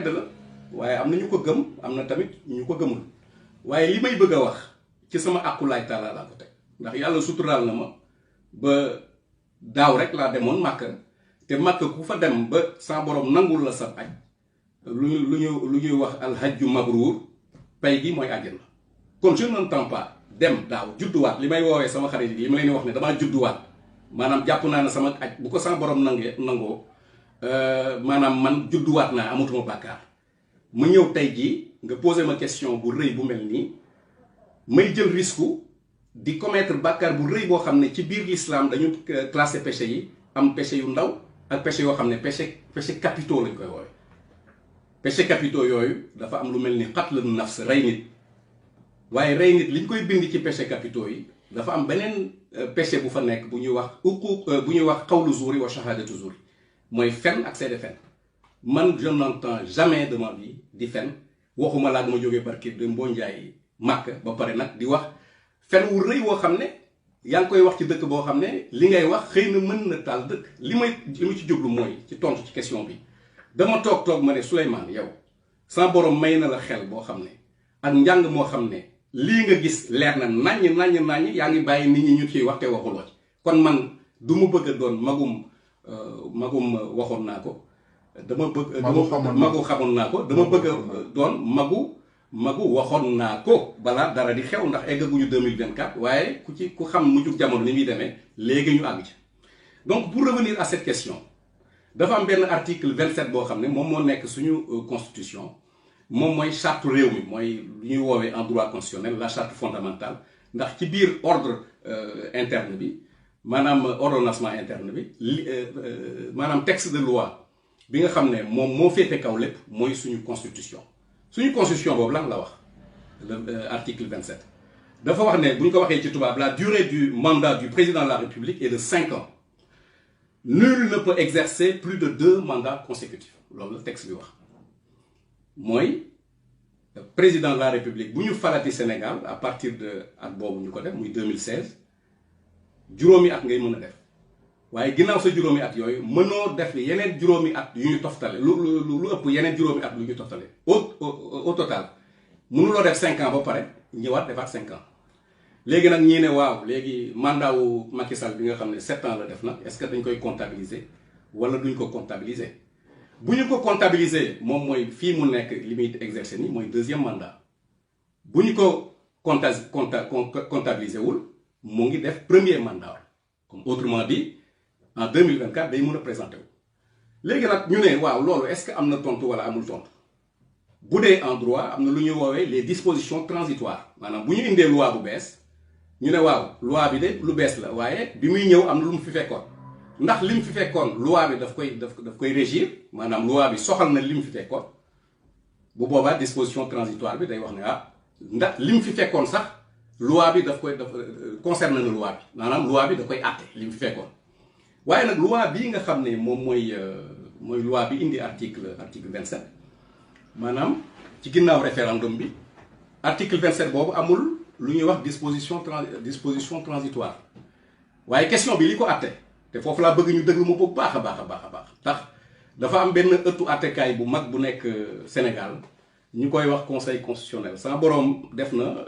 la waaye am na ñu ko gëm am na tamit ñu ko gëmul waaye li may bëgg a wax ci sama àqulaay taala laa ko teg ndax yàlla suturaal na ma ba daaw rek laa demoon Màkka te Màkka ku fa dem ba sa borom nangul la sa aj lu ñuy wax alhajju mabruur pay gi mooy àjjana. kon je n'entends pas dem daaw judduwaat li may woowee sama xarit yi ma leen wax ne damaa judduwaat maanaam jàpp naa ne sama aj bu ko sa borom nangoo maanaam man judduwaat naa amatuma bàkkaar ma ñëw tey jii nga posé ma question bu rëy bu mel nii may jël risque di commettre bàkkaar bu rëy boo xam ne ci biir l'islam dañu classé péché yi am péché yu ndaw ak péché yoo xam ne péché capitaux lañ koy woowe péché capitaux yooyu dafa am lu mel ni qatlu nafs rey nit waaye rey nit liñ koy bind ci péché capitaux yi dafa am beneen péché bu fa nekk bu ñuy wax bu ñuy wax qawlu zuuri wa shahadatu zuuri mooy fen ak seede fen man je n'entends jamais de ma vie di fen waxuma laa dama jógee barki de Mbonjaay Màkk ba pare nag di wax fen wu rëy woo xam ne yaa ngi koy wax ci dëkk boo xam ne li ngay wax xëy na mën na taal dëkk li ma ci jublu mooy ci tontu ci question bi dama toog ma ne Souleymane yow sa borom may na la xel boo xam ne ak njàng moo xam ne lii nga gis leer na naññ yaa ngi bàyyi nit ñi ñu ciy wax te waxuloo ci kon man du ma bëgg a doon magum waxoon naa ko dama bëgg magu xamoon naa ko dama bëgg a doon magu waxoon naa ko balaa dara di xew ndax eggaguñu 2024 waaye ku xam mujjug jamono ni muy demee léegi ñu àgg ci. donc pour revenir à cette question dafa am benn article 27 boo xam ne moom moo nekk suñu constitution moom mooy charte réew mi mooy lu ñuy woowee en droit constitutionnel la charte fondamentale ndax ci biir ordre interne bi maanaam ordonnancement interne bi maanaam texte de loi bi nga xam ne moom moo féete kaw lépp mooy suñu constitution boobu lan la wax article 27 dafa wax ne bu ñu ko waxee ci tubaab la durée du mandat du président de la République est de 5 ans nul ne peut exercer plus de 2 mandats consécutifs loolu la texte bi wax mooy président de la République bu ñu falati Sénégal à partir de at boobu ñu ko def muy 2016 juróomi at ngay mën a def waaye ginnaaw sa juróomi at yooyu mënoo def yeneen juróomi at yu ñu toftale lu ëpp yeneen juróomi at lu ñu toftale au total mënuloo def 5 ans ba pare ñëwaat defaat 5 ans léegi nag ñii ne waaw léegi mandat wu Macky Sall bi nga xam ne 7 ans la def nag est-ce que dañ koy comptabiliser wala duñ ko comptabiliser bu ñu ko comptabiliser moom mooy fii mu nekk li muy exercer ni mooy 2e mandat bu ñu ko comptabiliser wul mu ngi def 1er mandat comme autrement dit en 2024 day mën a présenté wu léegi nag ñu ne waaw loolu est-ce que am na tontu wala amul tontu bu dee en droit am na lu ñuy woowee les dispositions transitoires maanaam bu ñu indee loi bu bees ñu ne waaw loi bi de lu bees la waaye bi muy ñëw am na lu mu fi fekkoon ndax li mu fi fekkoon loi bi daf koy régir maanaam loi bi soxal na li mu fi fekkoon bu boobaa disposition transitoire bi day wax ne ndax li mu fi fekkoon sax loi bi daf concerne na loi bi maanaam loi bi da koy àtte li mu fi fekkoon waaye nag loi bii nga xam ne moom mooy loi bi indi article 27 maanaam ci ginnaaw référendum bi article 27 boobu amul lu ñuy wax disposition transitoire waaye question bi li ko àtte te foofu laa bëgg ñu déglu ma bu baax a baax tax dafa am benn ëttu àttekaay bu mag bu nekk Sénégal ñu koy wax conseil constitutionnel sama boroom def na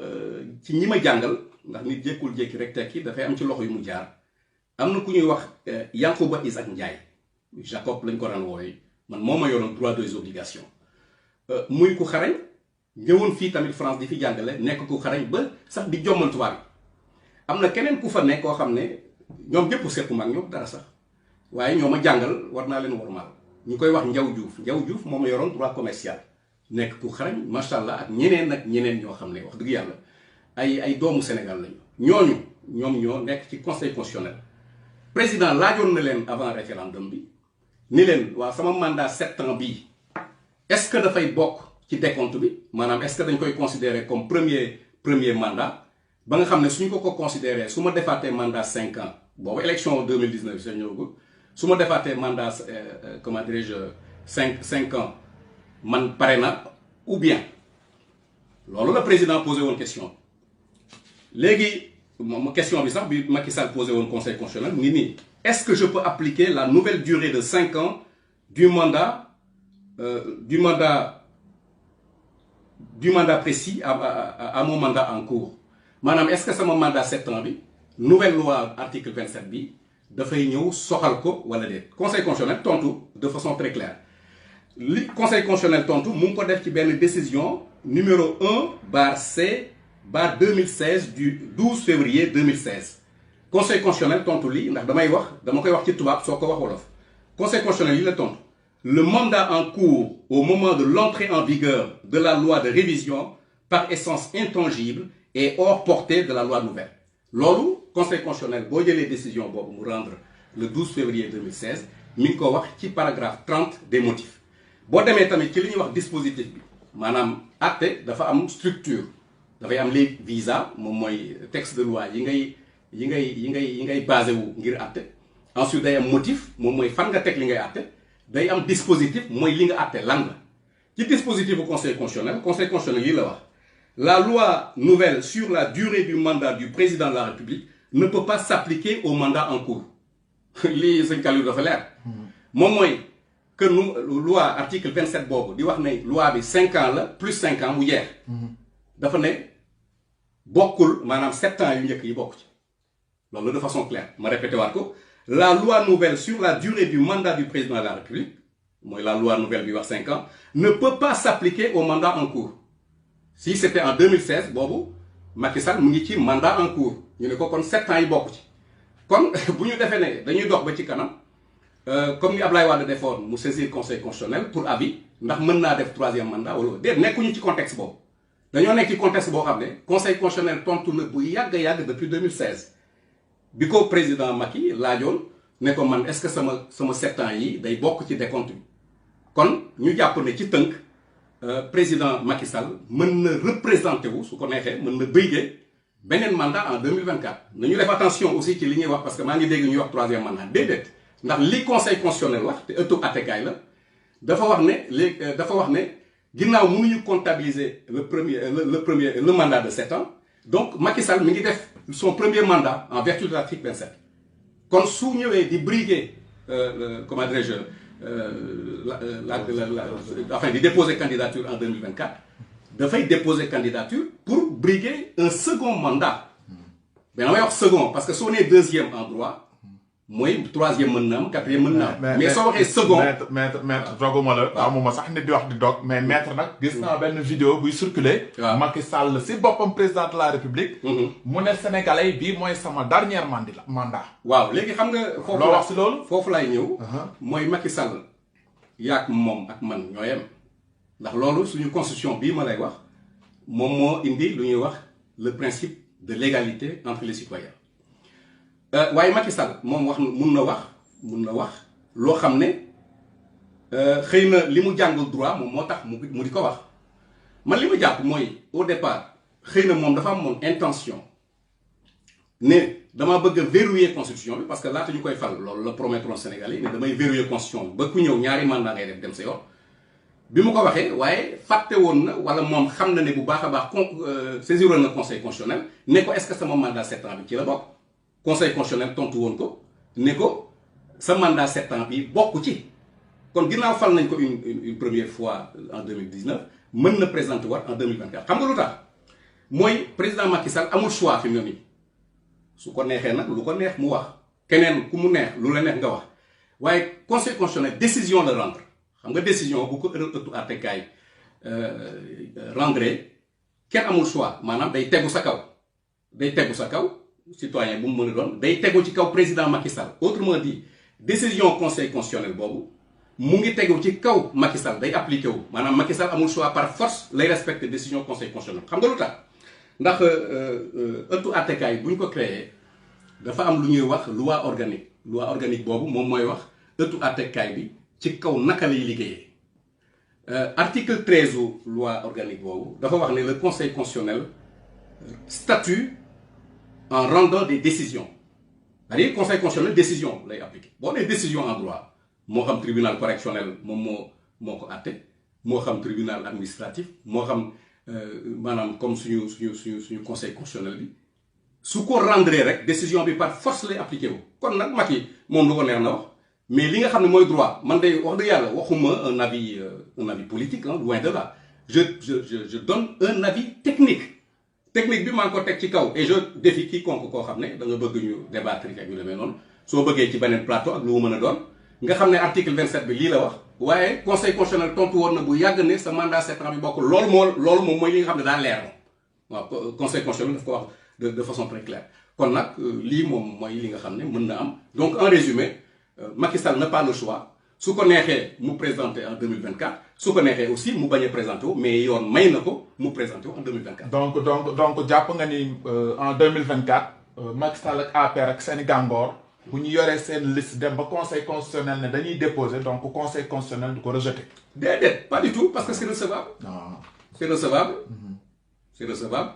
ci ñi ma jàngal ndax nit jékkul jékki rek tekki dafay am ci loxo yu mu jaar am na ku ñuy wax Yankuba Isaac Ndiaye Jacob lañ ko daan wooye man moo ma yoroon droit des obligations muy ku xarañ ñëwoon fii tamit France di fi jàngale nekk ku xarañ ba sax di jommal tubaab yi am na keneen ku fa nekk koo xam ne ñoom ñëpp sequma ak ñoom dara sax waaye ñoo ma jàngal war naa leen wormaal ñu koy wax Njaw Diouf moo ma yoroon droit commercial nekk ku xarañ macha allah ak ñeneen ñoo xam ne wax dëgg yàlla ay doomu Sénégal lañu ñoom ñoo nekk ci conseil constitutionnel président laajoon na leen avant référendum bi ni leen waaw sama mandat 7 ans bii est-ce que dafay bokk ci décompte bi maanaam est-ce que dañ koy considérer comme premier mandat ba nga xam ne suñu ko considérer su ma defaatee mandat 5 ans boobu élection 2019 sa ñëwagul su ma defaatee mandat comment dirais-je 5 ans man pare na ou bien loolu la président posé woon question léegi moom question bi sax bi Macky Sall posé woon conseil constitutionnel ni nii est-ce que je peux appliquer la nouvelle durée de 5 ans du mandat du mandat précis à mon mandat en cours maanaam est-ce que sama mandat 7 ans bi nouvelle loi article 27 bi dafay ñëw soxal ko wala déet conseil constitutionnel tontu de façon très claire li conseil constitutionnel tontu mu ngi ko def ci benn décision numéro 1/C/2016 du 12 février 2016 conseil constitutionnel tontu lii ndax dama koy wax ci tubaab soo ko wax wolof conseil constitutionnel yi la tontu le mandat en cours au moment de l'entrée en vigueur de la loi de révision par essence intangible et hors portée de la loi nouvelle loolu conseil constitutionnel boo jëlee décision boobu mu rendre le 12 février 2016 mi ngi ko wax ci paragraphe 30 des motifs boo demee tamit ci li ñuy wax dispositif bi maanaam acte dafa am structure dafay am les visas moom mooy texte de loi yi ngay basé wu ngir acte ensuite day am motif moom mooy fan nga teg li ngay acte day am dispositif mooy li nga acte lan la ci dispositif bu conseil constitutionnel lii la wax la loi nouvelle sur la durée du mandat du président de la République ne peut pas s'appliquer au mandat en cours lii sëñ Kaliou dafa leer moom mooy que loi article 27 boobu di wax ne loi bi 5 ans la plus 5 ans mu jeex dafa ne bokkul maanaam 7 ans yu njëkk yi bokk ci loolu de façon claire ma répété waat ko la loi nouvelle sur la durée du mandat du président de la République mooy la loi nouvelle bi wax 5 ans ne peut pas s'appliquer au mandat en cours si c'était en 2016 boobu Macky Sall mu ngi ci mandat en cours ñu ne ko kon 7 ans yi bokk ci kon bu ñu defee ne dañuy dox ba ci kanam comme ni Ablaye Wade defoon mu saisir conseil constitutionnel pour avis ndax mën naa def 3e mandat wala déet nekkuñu ci contexte boobu dañoo nekk ci contexte boo xam ne conseil constitutionnel tontu na bu yàgg depuis 2016 bi ko président Macky laajoon ne ko man est-ce que sama 7 ans yi day bokk ci décompte bi kon ñu jàpp ne ci tënk président Macky Sall mën na représenté wu su ko neexee mën na bëygee beneen mandat en 2024 nañu def attention aussi ci li ñuy wax parce que maa ngi dégg ñuy wax 3e mandat déedéet ndax li conseil constitutionnel wax te ëttu attekaay la dafa wax ne ginnaaw mënuñu comptabiliser le mandat de 7 ans donc Macky Sall mi ngi def son premier mandat en vertu de l'article 27 kon su ñëwee di briguer comment dirais-je enfin di déposer candidature en 2024 dafay déposer candidature pour briguer un second mandat mais damay wax second parce que soo nee 2e en droit mooy 3e mën na am 4e mën na am mais soo waxee second maître doguma la amuma sax nit di wax di dog mais maître nag gis naa benn vidéo buy circuler Macky Sall si boppam président de la République mu ne sénégalais bii mooy sama dernier mandat waaw léegi xam nga foofu loo wax si loolu foofu laay ñëw mooy Macky Sall yaak moom ak man ñooyam ndax loolu suñu constitution bii ma lay wax moom moo indi lu ñuy wax le principe de l'égalité entre les citoyens waaye Macky Sall moom mun na wax loo xam ne xëy na li mu jàngul droit moom moo tax mu di ko wax man li ma jàpp mooy au départ xëy na moom dafa amoon intention ne dama bëgg a verrouiller constitution bi parce que laata ñu koy fal loolu la promettre Sénégal yi ne damay verrouiller constitution bi ba ku ñëw ñaari mandat ngay def dem sa yoon bi mu ko waxee waaye fàtte woon na wala moom xam na ne bu baax a baax saisiroon na conseil constitutionnel ne ko est-ce que sama mandat 7 ans bi ci la bokk conseil constitutionnel tontu woon ko ne ko sa mandat 7 ans bi bokk ci kon ginnaaw fal nañ ko une première fois en 2019 mën na présenter waat en 2024 xam nga lu tax mooy président Macky Sall amul choix fi mu ne nii su ko neexee nag lu ko neex mu wax keneen ku mu neex lu la neex nga wax waaye conseil constitutionnel décision la rendre xam nga décision bu ko ëttu àttekaay rendre kenn amul choix maanaam day tegu sa kaw citoyen bu mu mën a doon day tegu ci kaw président Macky Sall autrement dit décision conseil constitutionnel boobu mu ngi tegu ci kaw Macky Sall day appliqué wu maanaam Macky Sall amul choix par force lay respecter décision conseil constitutionnel xam nga lu tax ndax ëttu àttekaay bu ñu ko créé dafa am lu ñuy wax loi organique boobu moom mooy wax ëttu àttekaay bi ci kaw naka lay liggéeyee article 13 u loi organique boobu dafa wax ne le conseil constitutionnel statue en rendant des décisions c'est-à-dire conseil constitutionnel décision lay appliqué boo nee décision en droit moo xam tribunal correctionnel moom moo ko àtte moo xam tribunal administratif moo xam maanaam comme suñu conseil constitutionnel bi su ko rendre rek décision bi par force lay appliqué wu kon nag Macky moom lu ko neex na wax mais li nga xam ne mooy droit man day wax dëgg yàlla waxuma un avis politique hein, loin de là je donne un avis technique bi maa ngi ko teg ci kaw et je défie quiconque koo xam ne da nga bëgg ñu débattre ak ñu demee noonu soo bëggee ci beneen plateau ak lu mu mën a doon nga xam ne article 27 bi lii la wax waaye conseil constitutionnel tontu woon na bu yàgg ne sa mandat 7 ans bi bokk loolu moom mooy li nga xam ne daa leer moom waaw conseil constitutionnel daf ko wax de façon très claire kon nag lii moom mooy li nga xam ne mën na am donc en résumé Macky Sall n'a pas le choix su ko neexee mu présenter en 2024 su ko neexee aussi mu bañ a présenter wu mais yoon may na ko mu présenter wu en 2024. donc jàpp nga ni en 2024 Macky Sall ak APR ak seen i gàngoor bu ñu yoree seen liste dem ba conseil constitutionnel ne dañuy déposer donc conseil constitutionnel du ko rejeter. déedéet pas du tout parce que c'est recevable. non c'est recevable. c'est recevable.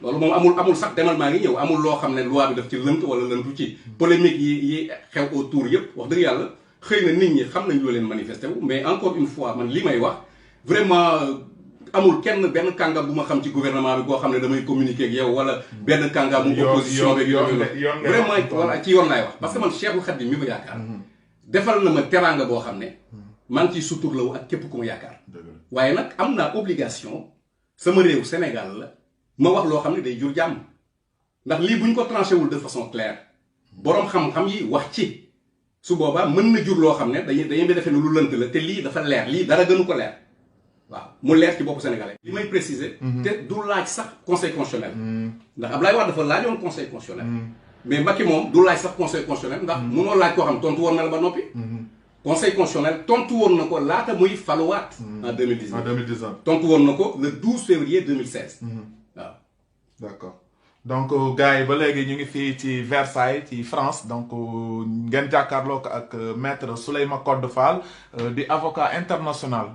loolu moom amul sax demal maa ngi ñëw amul loo xam ne loi bi daf ci lënt wala lëntu ci polémique yi xew autour yëpp wax dëgg yàlla xëy na nit ñi xam nañ loo leen manifesté wu mais encore une fois man li may wax vraiment amul kenn benn kàngam bu ma xam ci gouvernement bi boo xam ne damay communiquer ak yow wala benn kàngam mu opposition bi vraiment voilà ci yoon laay wax parce que man Cheikhul Khadim mi ma yaakaar defal na ma teraanga boo xam ne maa ngi ciy suturlawu ak képp ku ma yaakaar waaye nag am naa obligation sama réew Sénégal la ma wax loo xam ne day jur jàmm ndax lii bu ñu ko tranché wul de façon claire boroom xam-xam yi wax ci su boobaa mën na jur loo xam ne dañuy defee ne lu lënt la te lii dafa leer lii dara gënu ko leer waaw mu leer ci boppu sénégalais. li may préciser. te du laaj sax conseil constitutionnel. ndax Ablaye Wade dafa laajoon conseil constitutionnel. mais Macky moom du laaj sax conseil constitutionnel ndax munoo laaj koo xam tontu woon na la ba noppi. conseil constitutionnel tontu woon na ko laata muy faluwaat. en 2019 tontu woon na ko le 12 février 2016. waaw d'accord donc gars yi ba léegi ñu ngi fii ci Versailles ci France donc ngeen jàkkaarloo ko ak maître Souleymane Code Fall di avocat international.